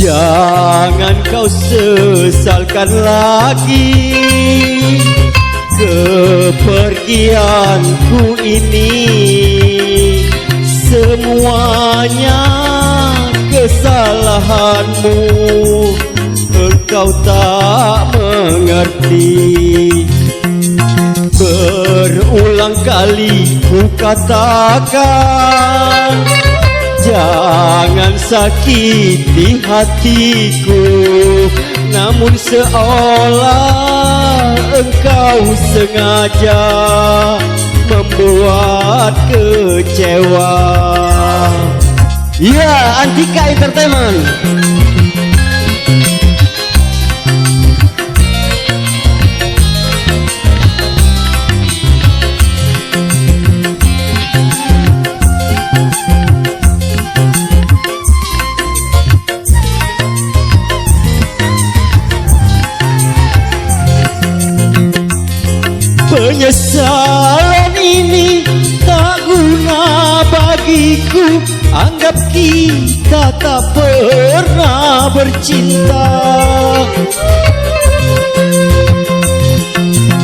Jangan kau sesalkan lagi kepergianku ini. Semuanya kesalahanmu, engkau tak mengerti. Berulang kali ku katakan, jangan sakiti hatiku, namun seolah engkau sengaja membuat kecewa. Ya, Antika Entertainment. Penyesalan ini tak guna bagiku. Anggap kita tak pernah bercinta.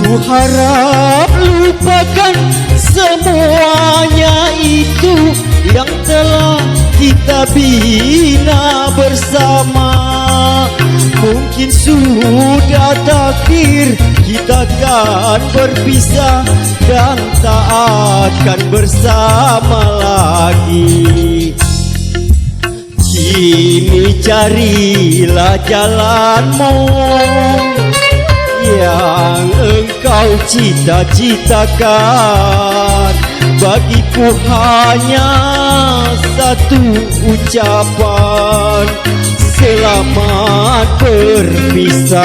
Ku harap lupakan semuanya itu yang telah kita bina bersama. Mungkin sudah takdir kita kan berpisah dan tak akan bersama lagi. Kini carilah jalanmu yang engkau cita-citakan. Bagiku hanya satu ucapan, selamat berpisah.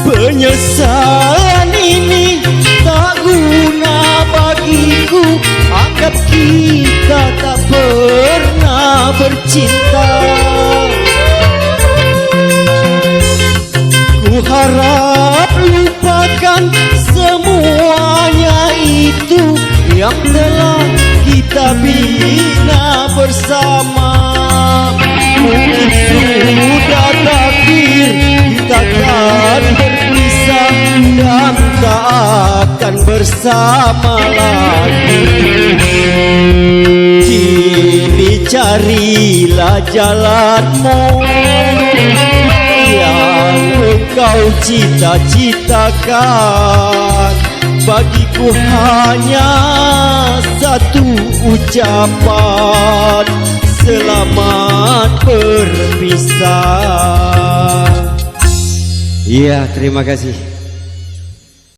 Penyesalan ini tak guna bagiku. Anggap kita tak pernah bercinta. Ku harap lupakan semuanya itu yang telah kita bina bersama. Mungkin sudah takdir kita kan berpisah dan tak akan bersama lagi. Kini carilah jalanmu yang engkau cita-citakan. Bagiku hanya satu ucapan, selamat berpisah. Iya, terima kasih.